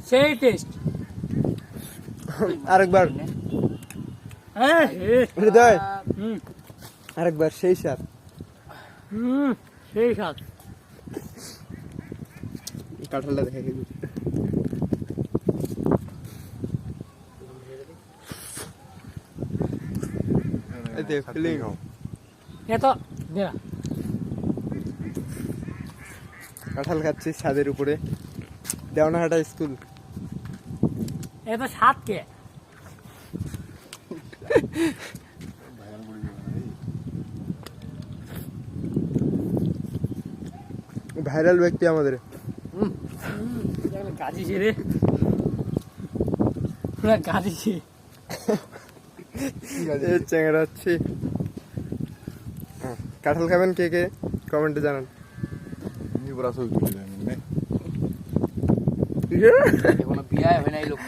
সেই টেস্ট আরেকবার হৃদয় আরেকবার সেই স্বাদ সেই স্বাদ কাঁঠালটা দেখে কাঁঠাল খাচ্ছি ছাদের উপরে দেওনাহাটা স্কুল এত স্বাদ কে ভাইরাল ব্যক্তি আমাদের গাজিছে রে গাজিছে চেঙ্গা হচ্ছে কাঁঠাল খাবেন কে কে কমেন্টে জানান Ni brazo y tú le das, এখনো বিয়ে হয় নাই লোকটা